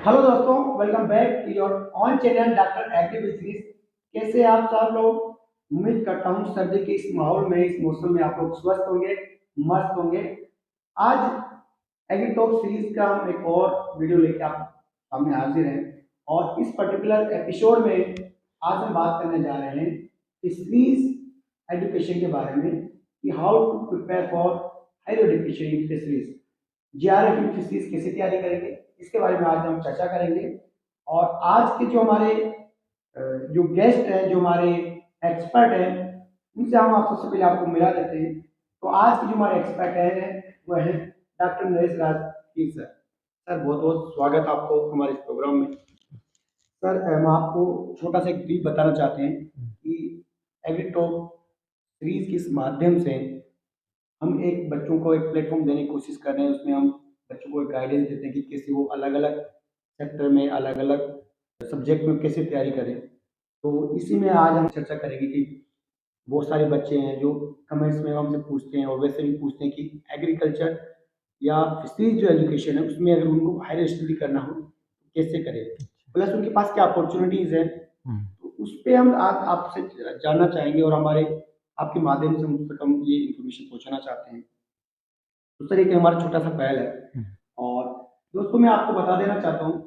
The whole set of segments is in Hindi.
हेलो दोस्तों, welcome back to your own channel doctor agri business. कैसे हैं आप सब लोग? उम्मीद करता हूँ सर्दी के इस माहौल में, इस मौसम में आप लोग स्वस्थ होंगे, मस्त होंगे। आज एग्री टॉक सीरीज का हम एक और वीडियो लेके आप सामने हाजिर हैं और इस पर्टिकुलर एपिसोड में आज हम बात करने जा रहे हैं फिशरीज एजुकेशन के बारे में कि how to prepare for higher education in fisheries. GRF in fisheries कैसे तैयारी करेंगे, इसके बारे में आज हम चर्चा करेंगे। और आज के जो हमारे जो गेस्ट हैं, जो हमारे एक्सपर्ट हैं, उनसे हम आप सबसे पहले आपको मिला देते हैं। तो आज के जो हमारे एक्सपर्ट हैं वह है doctor Naresh Rajgir sir. Sir बहुत बहुत स्वागत आपको हमारे इस प्रोग्राम में। सर हम आपको छोटा सा एक ब्रीफ बताना चाहते हैं कि एग्री टॉक सीरीज के इस माध्यम से हम एक बच्चों को एक प्लेटफॉर्म देने की कोशिश कर रहे हैं। उसमें हम बच्चों को एक गाइडेंस देते हैं कि कैसे वो अलग अलग सेक्टर में, अलग अलग सब्जेक्ट में कैसे तैयारी करें। तो इसी में आज हम चर्चा करेंगे कि बहुत सारे बच्चे हैं जो कमेंट्स में हमसे पूछते हैं और वैसे भी पूछते हैं कि एग्रीकल्चर या फिशरीज जो एजुकेशन है उसमें अगर उनको हायर स्टडी करना हो तो कैसे करें, प्लस उनके पास क्या अपॉर्चुनिटीज़ है। तो उस पर हम आज आपसे जानना चाहेंगे और हमारे आपके माध्यम से हम तक हम ये इन्फॉर्मेशन पहुंचाना चाहते हैं। तो सर एक हमारा छोटा सा पहल है और दोस्तों मैं आपको बता देना चाहता हूँ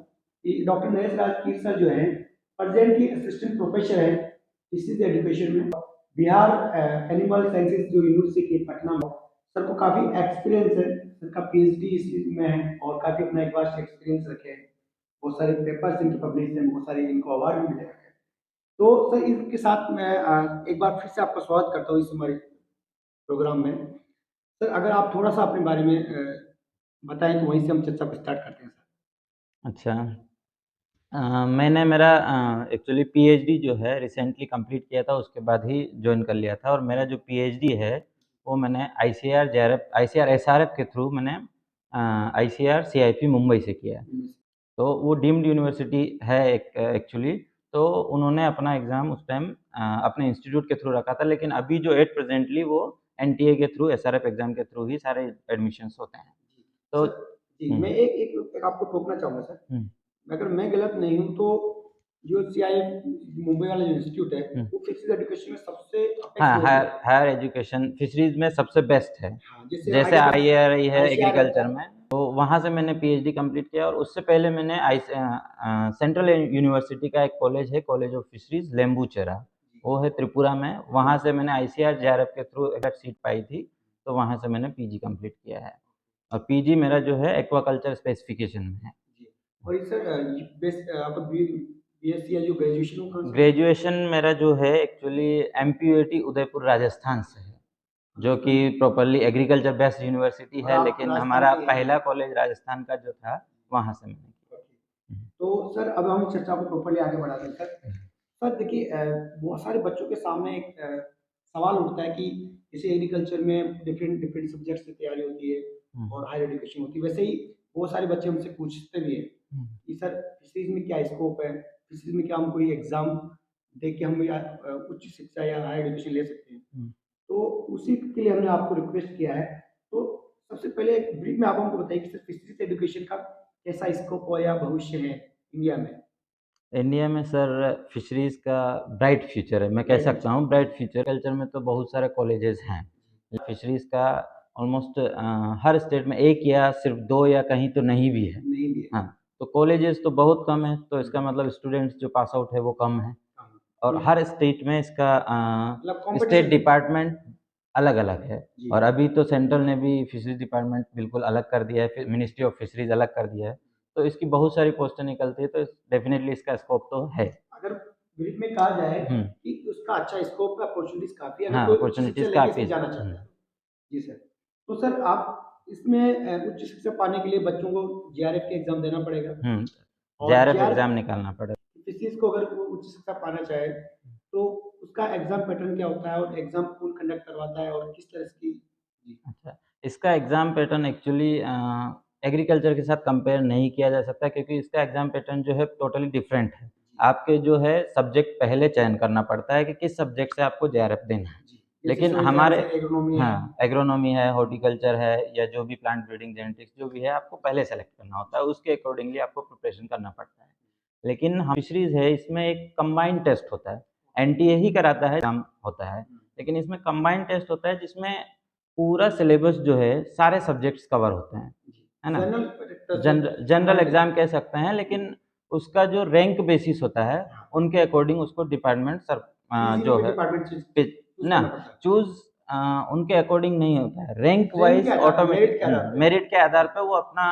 कि डॉक्टर नरेश राजगीर सर जो है प्रेजेंटली असिस्टेंट प्रोफेसर है फिशरीज एजुकेशन में, बिहार एनिमल साइंसेज जो यूनिवर्सिटी है पटना में। सर को काफ़ी एक्सपीरियंस है, सर का पीएचडी इस चीज में है और काफ़ी अपना एक बार एक्सपीरियंस रखे हैं। बहुत सारे पेपर्स इनके पब्लिश हैं, बहुत सारे इनको अवार्ड भी मिले हैं। तो सर इसके साथ मैं एक बार फिर से आपका स्वागत करता हूँ इस हमारे प्रोग्राम में। सर अगर आप थोड़ा सा अपने बारे में बताएं तो वहीं से हम चर्चा को स्टार्ट करते हैं सर। अच्छा। मैंने मेरा एक्चुअली पीएचडी जो है रिसेंटली कंप्लीट किया था, उसके बाद ही जॉइन कर लिया था। और मेरा जो पीएचडी है वो मैंने आईसीआर एसआरएफ के थ्रू मैंने आईसीआर सीआईपी मुंबई से किया है। तो वो डीम्ड यूनिवर्सिटी है एक्चुअली। तो उन्होंने अपना एग्ज़ाम उस टाइम अपने इंस्टीट्यूट के थ्रू रखा था, लेकिन अभी जो एट प्रेजेंटली वो एनटीए के थ्रू, एसआरएफ एग्ज़ाम के थ्रू ही सारे एडमिशन्स होते हैं। तो जी मैं एक आपको टोकना चाहूँगा सर, अगर मैं गलत नहीं हूँ तो जो सीआई मुंबई वाला जो इंस्टीट्यूट है वो फिशरीज एजुकेशन में सबसे हाँ, हायर एजुकेशन फिशरीज में सबसे बेस्ट है। हाँ, जैसे आईआरआई है एग्रीकल्चर है। में, तो वहाँ से मैंने पीएचडी कंप्लीट किया। और उससे पहले मैंने सेंट्रल यूनिवर्सिटी का एक कॉलेज है, कॉलेज ऑफ फिशरीज लेम्बूचेरा, वो है त्रिपुरा में। वहाँ से मैंने आईसीआर जेआरएफ के थ्रू एक सीट पाई थी, तो वहाँ से मैंने पीजी कंप्लीट किया है। और पीजी मेरा जो है एक्वाकल्चर स्पेसिफिकेशन में है। और सर आपका बीएससी या जो ग्रेजुएशन ग्रेजुएशन मेरा जो है एक्चुअली एमपीयूएटी उदयपुर राजस्थान से है, जो कि प्रॉपर्ली एग्रीकल्चर बेस्ड यूनिवर्सिटी है, लेकिन हमारा पहला कॉलेज राजस्थान का जो था वहाँ से मैंने किया। तो सर अब हम चर्चा को प्रॉपर्ली आगे बढ़ाते हैं सर। सर देखिए बहुत सारे बच्चों के सामने एक सवाल उठता है कि जैसे एग्रीकल्चर में डिफरेंट डिफरेंट सब्जेक्ट्स की तैयारी होती है और हायर एजुकेशन होती है, वैसे ही बहुत सारे बच्चे हमसे पूछते भी हैं कि सर फिशरीज में क्या स्कोप है, फिशरीज में क्या हम कोई एग्जाम दे के हम उच्च शिक्षा या हायर एजुकेशन ले सकते हैं। तो उसी के लिए हमने आपको रिक्वेस्ट किया है। तो सबसे पहले ब्रीफ में आप हमको बताइए कि सर फिशरीज एजुकेशन का कैसा स्कोप हो या भविष्य है इंडिया में? इंडिया में सर फिशरीज का ब्राइट फ्यूचर है, मैं कह सकता हूँ ब्राइट फ्यूचर। कल्चर में तो बहुत सारे कॉलेजेस हैं, फिशरीज का ऑलमोस्ट हर स्टेट में एक या सिर्फ दो या कहीं तो नहीं भी है। हाँ, तो कॉलेजेस तो बहुत कम है, तो इसका मतलब स्टूडेंट्स जो पास आउट है वो कम है। और हर स्टेट में इसका स्टेट डिपार्टमेंट अलग अलग है। और अभी तो सेंट्रल ने भी फिशरीज डिपार्टमेंट बिल्कुल अलग कर दिया है, मिनिस्ट्री ऑफ फिशरीज अलग कर दिया है। तो इसकी बहुत सारी पोस्टें निकलती है, तो डेफिनेटली इसका स्कोप तो है। अगर ब्रीफ में कहा जाए कि उसका अच्छा स्कोप है, अपॉर्चुनिटीज काफी है, हाँ, कोई अपॉर्चुनिटीज काफी जाना चाहता है। जी सर। तो सर आप इसमें उच्च शिक्षा पाने के लिए बच्चों को जीआरएफ के एग्जाम देना पड़ेगा। जीआरएफ एग्जाम निकालना पड़ेगा। फिशरीज को अगर वो उच्च शिक्षा पाना चाहे तो उसका एग्जाम पैटर्न क्या होता है और एग्जाम कौन कंडक्ट करवाता है और किस तरह की? अच्छा, इसका एग्ज़ाम पैटर्न एक्चुअली एग्रीकल्चर के साथ कंपेयर नहीं किया जा सकता, क्योंकि इसका एग्ज़ाम पैटर्न जो है टोटली डिफरेंट है। आपके जो है सब्जेक्ट पहले चयन करना पड़ता है कि किस सब्जेक्ट से आपको जेआरएफ देना है। लेकिन सोइल हमारे साइंस है, एग्रोनॉमी है। हाँ, एग्रोनॉमी है, हॉर्टिकल्चर है या जो भी प्लांट ब्रीडिंग जेनेटिक्स जो भी है आपको पहले सेलेक्ट करना होता है, उसके अकॉर्डिंगली आपको प्रिपरेशन करना पड़ता है। लेकिन हम फिशरीज़ है इसमें एक कंबाइंड टेस्ट होता है, एनटीए ही कराता है, एग्ज़ाम होता है, लेकिन इसमें कंबाइंड टेस्ट होता है जिसमें पूरा सिलेबस जो है सारे सब्जेक्ट्स कवर होते हैं, है ना? जनरल जनरल एग्ज़ाम कह सकते हैं, लेकिन उसका जो रैंक बेसिस होता है, उनके अकॉर्डिंग उसको डिपार्टमेंट इजी में जो भी है डिपार्टमेंट चूज़ पे ना करना पड़ता है। चूज़ उनके अकॉर्डिंग नहीं होता है, रैंक रैंक के वाइज़ आधार पे, मेरिट ऑटोमेटिक के आधार पे। मेरिट के आधार पे वो अपना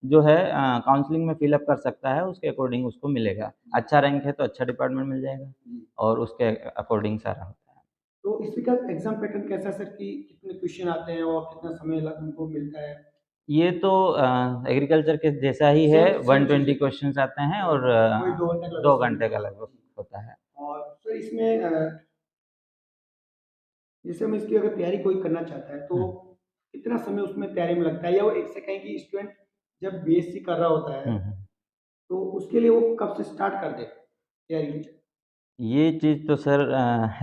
जो है काउंसलिंग में फ़िल अप कर सकता है, उसके अकॉर्डिंग उसको मिलेगा। अच्छा रैंक है तो अच्छा डिपार्टमेंट मिल जाएगा जी। और उसके अकॉर्डिंग सारा होता है। तो इसका एग्ज़ाम पैटर्न कैसा है सर कि कितने क्वेश्चन आते हैं और कितना समय लग उनको मिलता है? ये तो एग्रीकल्चर के जैसा ही है, सेम चीज़ 120 है। क्वेश्चन्स आते हैं और वही 2 घंटे का 2 लगभग समय घंटे का होगा। लगभग होता है। और सर इसमें जैसे हम इसकी अगर तैयारी कोई करना चाहता है तो हुँ, कितना समय उसमें तैयारी में लगता है, या वो एक से कहें कि स्टूडेंट जब बीएससी कर रहा होता है हुँ, हुँ। तो उसके लिए वो कब से स्टार्ट कर दे तैयारी? ये चीज़ तो सर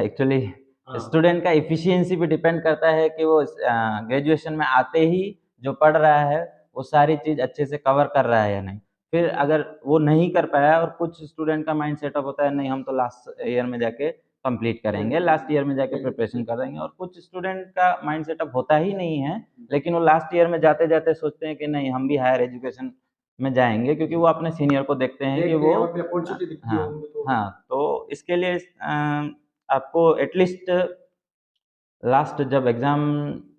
एक्चुअली हाँ। स्टूडेंट का एफिशिएंसी पे डिपेंड करता है कि वो ग्रेजुएशन में आते ही जो पढ़ रहा है, वो सारी चीज़ अच्छे से कवर कर रहा है या नहीं। फिर अगर वो नहीं कर पाया और कुछ स्टूडेंट का माइंड सेटअप होता है नहीं हम तो लास्ट ईयर में जाके कंप्लीट करेंगे, लास्ट ईयर में जाके प्रिपरेशन करेंगे और कुछ स्टूडेंट का माइंड सेटअप होता ही नहीं है, लेकिन वो लास्ट ईयर में जाते-जाते सोचते हैं कि नहीं हम भी हायर एजुकेशन में जाएँगे क्योंकि वो अपने सीनियर को देखते हैं कि देखते वो हैं और फिर अपॉर्चुनिटी दिखती है हाँ। उनको तो। हाँ, तो इसके लिए आपको एटलीस्ट लास्ट जब एग्ज़ाम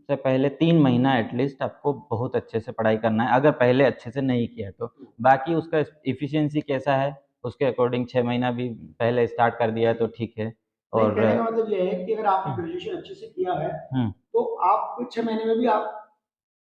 से पहले 3 महीना एटलीस्ट आपको बहुत अच्छे से पढ़ाई करना है, अगर पहले अच्छे से नहीं किया तो। बाकी उसका एफिशिएंसी कैसा है, उसके अकॉर्डिंग 6 महीना भी पहले स्टार्ट कर दिया तो ठीक है नहीं, और कहने का मतलब ये है कि अगर आपने हुँ, ग्रेजुएशन अच्छे से किया है हुँ। तो आप 6 महीने में भी आप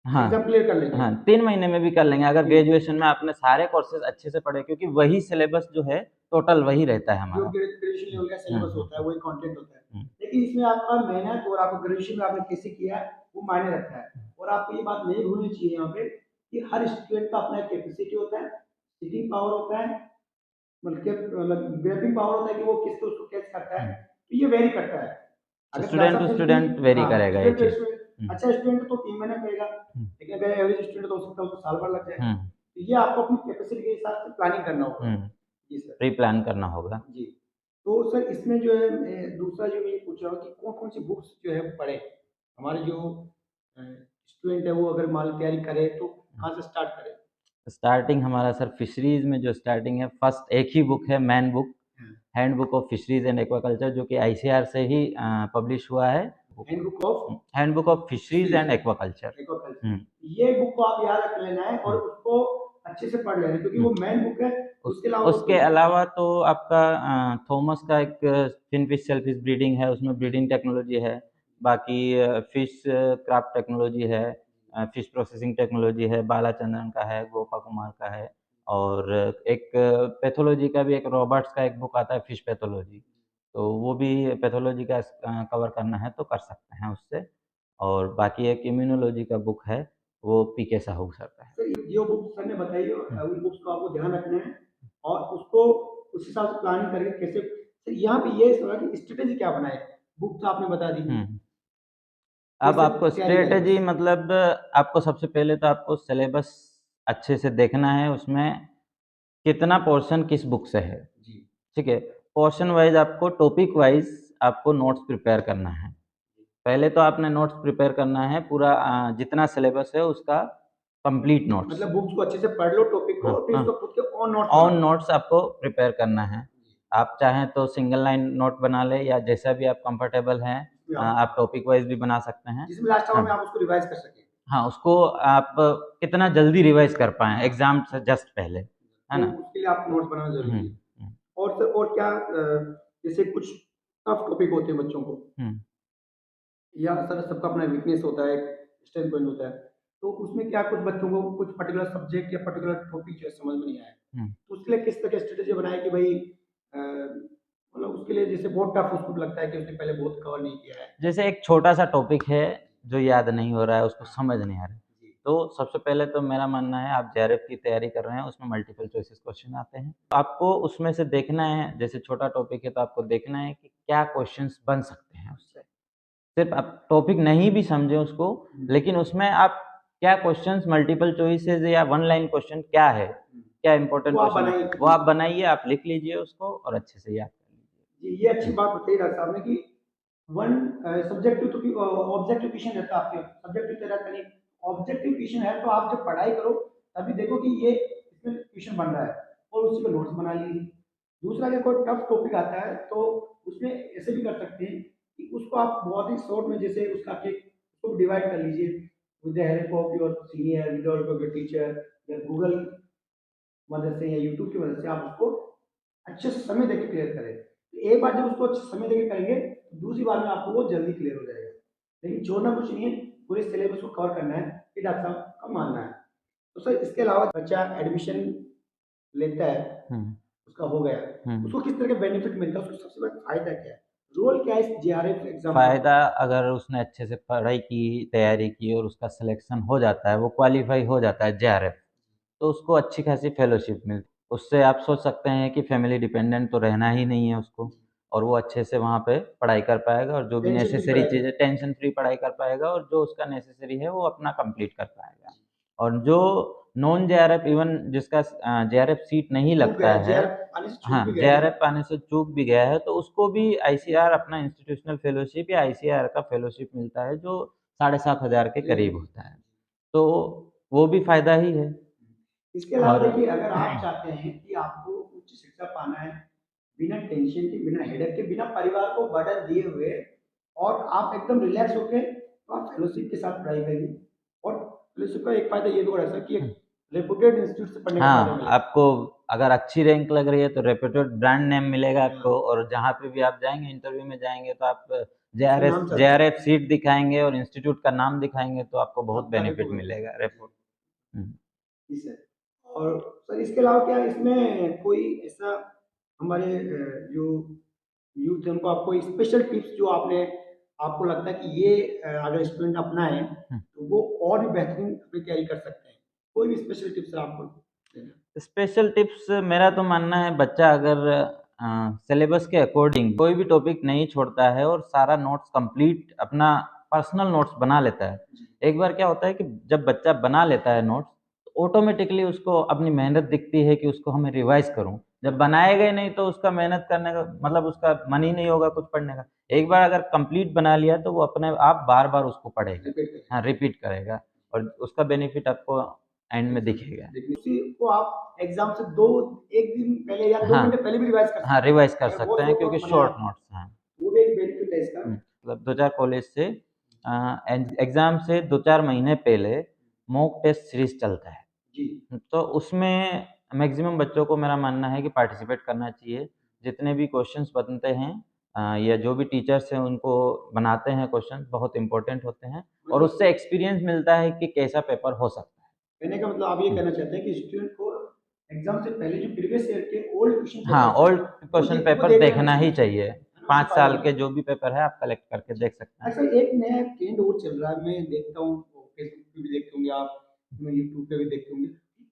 एग्ज़ाम हाँ, क्लियर कर लेंगे। हाँ, 3 महीने में भी कर लेंगे अगर जी। ग्रेजुएशन में आपने सारे कोर्सेज़ अच्छे से पढ़े क्योंकि वही सिलेबस जो है टोटल वही रहता है जो हमारा। ग्रेजुएशन लेवल का हुँ, सिलेबस हुँ, होता है, वही कंटेंट होता है। हुँ, लेकिन इसमें आपका मेहनत और आपका ग्रेजुएशन में आपने कैसे किया है, वो मायने रखता है। और आपको ये बात नहीं भूलनी चाहिए यहाँ पे कि हर स्टूडेंट का अपना एक कैपेसिटी होता है, सीटिंग पावर होता है, मतलब ग्रैबिंग पावर होता है कि वो किसको उसको कैच करता है, हुँ। तो ये वेरी करता है। अगर स्टूडेंट टू ज़्यादा स्टूडेंट वेरी हाँ, करेगा ये स्टूडेंट टू चीज़। स्टूडेंट हुँ, अच्छा स्टूडेंट तो 3 महीने करेगा, हुँ, लेकिन अगर एवरेज स्टूडेंट तो हो सकता है उसको साल भर लग जाए। हुँ, तो ये आपको अपनी कैपेसिटी के हिसाब से प्लानिंग करना होगा। हुँ, जी सर। प्री प्लान करना होगा। जी। तो सर इसमें जो है दूसरा जो मैं ये पूछ रहा हूँ कि कौन-कौन सी बुक्स जो है पढ़ें? हमारे जो अ, स्टूडेंट है वो अगर मान लो तैयारी करे तो कहाँ से स्टार्ट करें? स्टार्टिंग हमारा सर फिशरीज़ में जो स्टार्टिंग है फर्स्ट एक ही बुक है मेन बुक, हाँ। Handbook of fisheries and aquaculture जो कि आईसीएआर से ही पब्लिश हुआ है। Handbook of handbook of fisheries and fisheries aquaculture. Aquaculture. हुँ, ये बुक को आप याद रख लेना है और हुँ, उसको अच्छे से पढ़ लेना है क्योंकि हुँ। वो मेन बुक है, उस उसके अलावा उसके कोई अलावा तो आपका थॉमस का एक फिनफिश शेलफिश ब्रीडिंग है, उसमें ब्रीडिंग टेक्नोलॉजी है। बाकी फिश क्राफ्ट टेक्नोलॉजी है, फिश प्रोसेसिंग टेक्नोलॉजी है, बालाचंद्रन का है, गोपा कुमार का है और एक पैथोलॉजी का भी एक रॉबर्ट्स का एक बुक आता है फिश पैथोलॉजी। तो वो भी पैथोलॉजी का कवर करना है तो कर सकते हैं उससे और बाकी एक इम्यूनोलॉजी का बुक है, वो पीके साहू सर का है। सर जो बुक सर ने बताई है हुँ, उन बुक्स को आपको ध्यान रखना है और उसको उस हिसाब से प्लानिंग करके कैसे सर यहाँ पे ये सवाल कि स्ट्रैटेजी क्या बनाए? बुक तो आपने बता दी, हुँ। अब कैसे आपको तैयारी करें स्ट्रैटेजी बस? मतलब आपको सबसे पहले तो आपको सिलेबस अच्छे से देखना है, उसमें कितना पोर्शन किस बुक से है, जी। ठीक है? पोर्शन वाइज़ आपको टॉपिक वाइज़ आपको नोट्स प्रिपेयर करना है। पहले तो आपने नोट्स प्रिपेयर करना है पूरा जितना सिलेबस है उसका कंप्लीट नोट्स। मतलब बुक्स को अच्छे से पढ़ लो टॉपिक को हाँ, और फिर हाँ। उसका खुद के ओन नोट्स ऑन बनाओ। नोट्स आपको प्रिपेयर करना है। आप चाहें तो सिंगल लाइन नोट बना लें या जैसा भी आप कंफर्टेबल हैं जिसमें आप आप टॉपिक वाइज़ भी बना सकते हैं। जिसमें लास्ट आवर हाँ। में आप उसको रिवाइज़ कर सकें। हाँ, उसको आप कितना जल्दी रिवाइज़ कर पाएँ एग्ज़ाम से जस्ट पहले, है तो ना? उसके लिए आपको तो नोट्स बनाना हुँ, ज़रूरी है। हुँ, और सर और क्या जैसे कुछ टफ टॉपिक होते हैं बच्चों को हुँ, या सर सबका अपना वीकनेस होता है, स्ट्रेंथ पॉइंट होता है। तो उसमें क्या कुछ बच्चों को कुछ पर्टिकुलर सब्जेक्ट या पर्टिकुलर टॉपिक जो है समझ में नहीं आया। हुँ। तो उसके लिए किस तरह की स्ट्रैटेजी बनाएँ कि भई मतलब उसके लिए जैसे बहुत टफ उसको लगता है कि उसने पहले बहुत कवर नहीं किया है। जैसे एक छोटा-सा टॉपिक है जो याद नहीं हो रहा है, उसको समझ नहीं आ रहा है। जी। तो सबसे पहले तो मेरा मानना है आप जेआरएफ की तैयारी कर रहे हैं, उसमें मल्टीपल चॉइसेस क्वेश्चन आते हैं। तो आपको उसमें से देखना है, जैसे छोटा टॉपिक है तो आपको देखना है कि क्या क्वेश्चन्स बन सकते हैं उससे। सिर्फ आप टॉपिक नहीं भी समझे उसको, लेकिन उसमें आप क्या क्वेश्चंस मल्टीपल चॉइसेस या वन लाइन क्वेश्चन क्या है, क्या इंपॉर्टेंट वो आप क्वेश्चन बनाइए। है, वो आप बनाइए, आप लिख लीजिए उसको और अच्छे से याद कर लीजिए। जी, ये अच्छी बात बताई डॉक्टर साहब ने कि वन सब्जेक्टिव तो ऑब्जेक्टिव क्वेश्चन रहता है आपके, सब्जेक्टिव तो रहता नहीं। ऑब्जेक्टिव क्वेश्चन है तो आप जब पढ़ाई करो तभी देखो कि ये इसमें क्वेश्चन बन रहा है और उसी पे नोट्स बना लीजिए। दूसरा, अगर कोई टफ टॉपिक आता है तो उसमें ऐसे भी कर सकते हैं कि उसको आप बहुत ही शॉर्ट में, जैसे उसका एक उसको डिवाइड कर लीजिए with the help of your senior, with the help of your teacher, या गूगल मदद से या यूट्यूब की मदद से आप उसको अच्छे से समय देके क्लियर करें। तो एक बार जब उसको अच्छे समय देके करेंगे तो दूसरी बार में आपको वो जल्दी क्लियर हो जाएगा। लेकिन छोड़ना कुछ नहीं है, पूरे सिलेबस को कवर करना है, ये डॉक्टर साहब का मानना है। तो सर इसके अलावा बच्चा एडमिशन लेता है, हम्म उसका हो गया, हम्म उसको किस तरह का बेनिफिट मिलता है, उसको सबसे बड़ा फायदा क्या है, रोल क्या है इस जेआरएफ एग्जाम का? फायदा, अगर उसने अच्छे से पढ़ाई की, तैयारी की और उसका सिलेक्शन हो जाता है, वो क्वालिफाई हो जाता है जेआरएफ, तो उसको अच्छी खासी फेलोशिप मिलती है। उससे आप सोच सकते हैं कि फैमिली डिपेंडेंट तो रहना ही नहीं है उसको, और वो अच्छे से वहाँ पे पढ़ाई कर पाएगा और जो भी टेंशन फ्री नेसेसरी पढ़ाई। चीज़ें, टेंशन फ्री पढ़ाई कर पाएगा और जो उसका नेसेसरी है वो अपना कंप्लीट कर पाएगा। और जो नॉन जेआरएफ, इवन जिसका जेआरएफ सीट नहीं चूक लगता गया, है, जेआरएफ आने से चूक भी हाँ, गया है, जेआरएफ आने से चूक भी गया है, तो उसको भी आईसीआर अपना इंस्टीट्यूशनल फेलोशिप या आईसीआर का फेलोशिप मिलता है, जो 7,500 के करीब होता है। तो वो भी फ़ायदा ही है। इसके अलावा और देखिए, अगर आप चाहते हैं कि आपको उच्च शिक्षा पाना है बिना टेंशन के, बिना हेडेक के, बिना परिवार को बर्डन दिए हुए, और आप एकदम रिलैक्स होके, तो आप फेलोशिप के साथ पढ़ाई करिए। और फेलोशिप का एक फायदा ये भी हो रहा है कि एक रेपुटेड इंस्टीट्यूट से पढ़ने का मौका हाँ, मिलेगा। आपको अगर अच्छी रैंक लग रही है तो रेप्यूटेड ब्रांड नेम मिलेगा आपको, और जहाँ पे भी आप जाएँगे, इंटरव्यू में जाएँगे, तो आप उसका जेआरएफ नाम चलता है। जेआरएफ सीट दिखाएँगे और इंस्टीट्यूट का नाम दिखाएँगे, तो आपको बहुत आपका बेनिफिट रेपुटेड। मिलेगा, रेपुट हुँ। जी सर। और सर इसके अलावा क्या इसमें कोई ऐसा हमारे जो यूथ है उनको आप कोई स्पेशल टिप्स जो आपने, आपको लगता है कि ये अगर स्टूडेंट अपनाएं हुँ। तो वो और भी बेहतरीन अपनी तैयारी कर सकते हैं, कोई भी स्पेशल टिप्स आपको देना? स्पेशल टिप्स, मेरा तो मानना है, बच्चा अगर सिलेबस के अकॉर्डिंग कोई भी टॉपिक नहीं छोड़ता है और सारा नोट्स कंप्लीट अपना पर्सनल नोट्स बना लेता है। जी। एक बार क्या होता है कि जब बच्चा बना लेता है नोट्स, तो ऑटोमेटिकली उसको अपनी मेहनत दिखती है कि उसको हमें रिवाइज़ करूँ। जब बनाएगा ही नहीं तो उसका मेहनत करने का मतलब, उसका मन ही नहीं होगा कुछ पढ़ने का। एक बार अगर कंप्लीट बना लिया तो वो अपने आप बार-बार उसको पढ़ेगा। रिपीट करें। हाँ, रिपीट करेगा और उसका बेनिफिट आपको एंड में दिखेगा। देखिए उसी को आप एग्जाम से दो, एक दिन पहले या 2 घंटे हाँ। पहले भी रिवाइज कर हाँ, सकते हैं। रिवाइज़ कर अगर सकते बहुत हैं शॉर्ट क्योंकि नोट्स बने शॉर्ट आप, नोट्स हैं। वो भी एक बेनिफिट है इसका। मतलब 2-4 कॉलेज से एग्ज़ाम से 2-4 महीने पहले मॉक टेस्ट सीरीज़ चलता है। जी। तो उसमें मैक्सिमम बच्चों को मेरा मानना है कि पार्टिसिपेट करना चाहिए। जितने भी क्वेश्चंस बनते हैं या जो भी टीचर्स हैं उनको बनाते हैं क्वेश्चन, बहुत इम्पोर्टेंट होते हैं और मतलब उससे एक्सपीरियंस मिलता है कि कैसा पेपर हो सकता है। कहने का मतलब आप ये हुँ। कहना चाहते हैं कि स्टूडेंट को एग्जाम से पहले जो प्रीवियस ईयर के ओल्ड क्वेश्चन हाँ, पेपर्स हैं ओल्ड क्वेश्चन वो पेपर देख लेना देखना ही चाहिए, चाहिए। है ना? उससे 5 फायदा साल के मिलेगा। जो भी पेपर है आप कलेक्ट करके देख सकते हैं। अच्छा, एक नया ट्रेंड और चल रहा है, मैं देखता हूँ, फेसबुक पे भी देखते होंगे आप, मैं यूट्यूब पे भी देखते होंगे,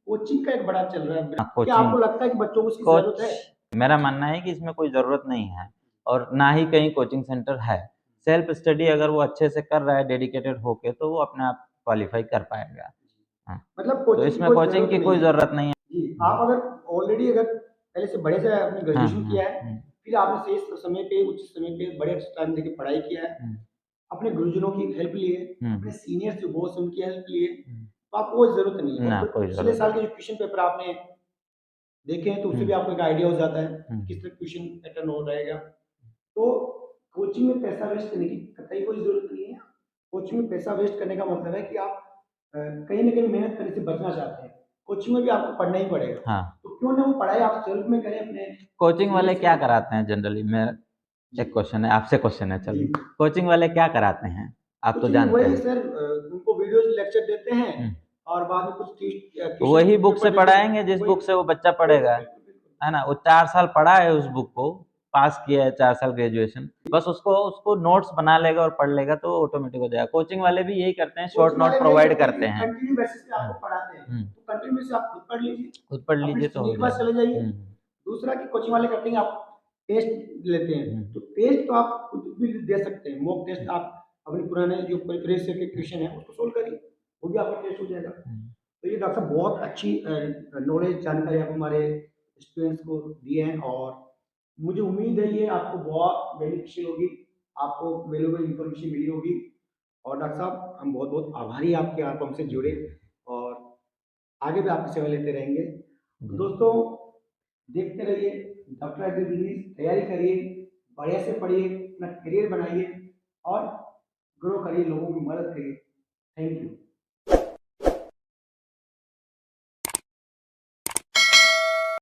कोचिंग का एक बड़ा चल रहा है। हाँ, क्या कोचिंग आपको लगता है कि बच्चों को इसकी जरूरत कोच है? मेरा मानना है कि इसमें कोई ज़रूरत नहीं है और ना ही कहीं कोचिंग सेंटर है। सेल्फ स्टडी अगर वो अच्छे से कर रहा है डेडिकेटेड होके, तो वो अपने आप क्वालीफ़ाई कर पाएगा। हाँ, मतलब तो कोचिंग की इसमें कोई कोचिंग जरूरत की नहीं कोई है। ज़रूरत नहीं है। जी, हुँ, आप अगर ऑलरेडी अगर पहले से बड़े से अपनी हाँ, ग्रेजुएशन हाँ, किया है, फिर आपने सही समय पे, उच्च समय पे बड़े टाइम देके पढ़ाई किया है, हुँ, अपने गुरुजनों की हेल्प ली है, अपने हुँ, सीनियर्स जो बॉस हैं उनकी हेल्प ली है, हुँ, तो आपको कोई ज़रूरत नहीं है। और ना फिर कोई पिछले ज़रूरत साल के नहीं। जो क्वेश्चन पेपर आपने देखे हैं तो उससे हुँ, भी आपको एक आइडिया हो जाता है हुँ, कि किस तरह क्वेश्चन पैटर्न हो रहेगा। तो कोचिंग में पैसा वेस्ट करने की कतई कोई ज़रूरत नहीं है। कोचिंग में पैसा वेस्ट करने का मतलब है कि आप कहीं न कहीं मेहनत करने से बचना चाहते हैं। कोचिंग में भी आपको पढ़ना ही पड़ेगा। हाँ। तो क्यों ना वो पढ़ाई आप सेल्फ में करें अपने कोचिंग वाले सीनियर से। क्या कराते हैं जनरली? मैं जी। एक क्वेश्चन है, आपसे क्वेश्चन है, जी। चलिए। कोचिंग वाले क्या कराते हैं? आप तो कुछ नहीं, जानते वही हैं। सर उनको वीडियोज़ लेक्चर देते हैं हुँ। और बाद में कुछ क्वेश्चन वही बुक से पेपर देके पढ़ाएँगे जिस वही। बुक से वो बच्चा बिल्कुल, पढ़ेगा, बिल्कुल, बिल्कुल। है ना? वो 4 साल पढ़ा है उस बुक को, पास किया है 4 साल ग्रेजुएशन, बस उसको उसको नोट्स बना लेगा और पढ़ लेगा तो ऑटोमेटिक हो जाएगा। कोचिंग वाले भी यही करते हैं, शॉर्ट कोचिंग वाले नोट भी यही प्रोवाइड करते हैं करते कि हैं। कंटिन्यू बेसिस पे हुँ, आपको पढ़ाते हैं। हुँ, तो कंटिन्यू बेसिस आप खुद पढ़ लीजिए, खुद पढ़ अपनी लीजिए तो सीनियर हो के पास चले जाएगा। जाइए। हुँ, दूसरा कि कोचिंग वाले करते हैं आप टेस्ट लेते हैं, हुँ, तो टेस्ट तो आप खुद भी दे सकते हैं, मॉक टेस्ट आप अपने पुराने जो प्रीवियस ईयर के क्वेश्चन है उसको सोल्व करिए, वो भी आपका टेस्ट हो जाएगा। तो ये डॉक्टर साहब बहुत अच्छी नॉलेज जानकारी आप हमारे स्टूडेंट्स को दिए हैं, और मुझे उम्मीद है ये आपको बहुत बेनिफिशियल होगी, आपको वैल्यूएबल इन्फॉर्मेशन मिली होगी। और डॉक्टर साहब हम बहुत बहुत आभारी हैं आपके, आप हमसे जुड़े और आगे भी आपकी सेवा लेते रहेंगे। तो दोस्तों देखते रहिए डॉक्टर एग्री डिग्री, तैयारी करिए, बढ़िया से पढ़िए, अपना करियर बनाइए और ग्रो करिए, लोगों की मदद करिए। Thank you.